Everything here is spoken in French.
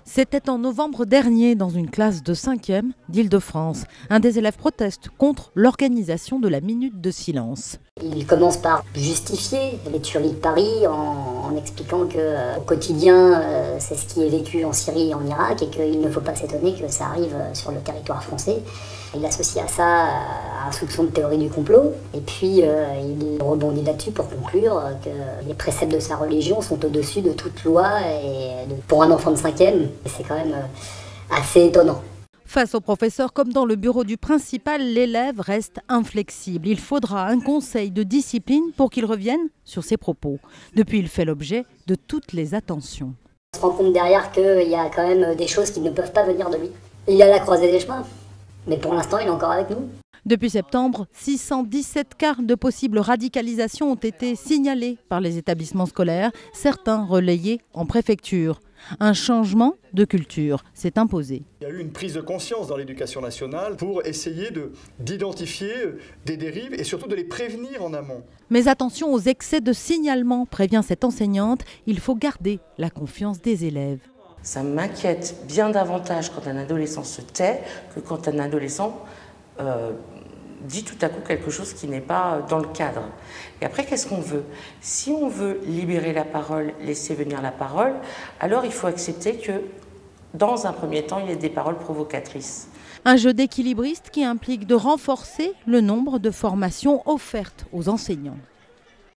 C'était en novembre dernier dans une classe de 5e d'Île-de-France. Un des élèves proteste contre l'organisation de la minute de silence. Il commence par justifier les tueries de Paris en expliquant qu'au quotidien, c'est ce qui est vécu en Syrie et en Irak et qu'il ne faut pas s'étonner que ça arrive sur le territoire français. Il associe à ça un soupçon de théorie du complot et puis il rebondit là-dessus pour conclure que les préceptes de sa religion sont au-dessus de toute loi et pour un enfant de 5e, c'est quand même assez étonnant. Face au professeur, comme dans le bureau du principal, l'élève reste inflexible. Il faudra un conseil de discipline pour qu'il revienne sur ses propos. Depuis, il fait l'objet de toutes les attentions. On se rend compte derrière qu'il y a quand même des choses qui ne peuvent pas venir de lui. Il est à la croisée des chemins, mais pour l'instant, il est encore avec nous. Depuis septembre, 617 cas de possible radicalisation ont été signalés par les établissements scolaires, certains relayés en préfecture. Un changement de culture s'est imposé. Il y a eu une prise de conscience dans l'éducation nationale pour essayer d'identifier des dérives et surtout de les prévenir en amont. Mais attention aux excès de signalement, prévient cette enseignante, il faut garder la confiance des élèves. Ça m'inquiète bien davantage quand un adolescent se tait que quand un adolescent dit tout à coup quelque chose qui n'est pas dans le cadre. Et après, qu'est-ce qu'on veut? Si on veut libérer la parole, laisser venir la parole, alors il faut accepter que, dans un premier temps, il y ait des paroles provocatrices. Un jeu d'équilibriste qui implique de renforcer le nombre de formations offertes aux enseignants.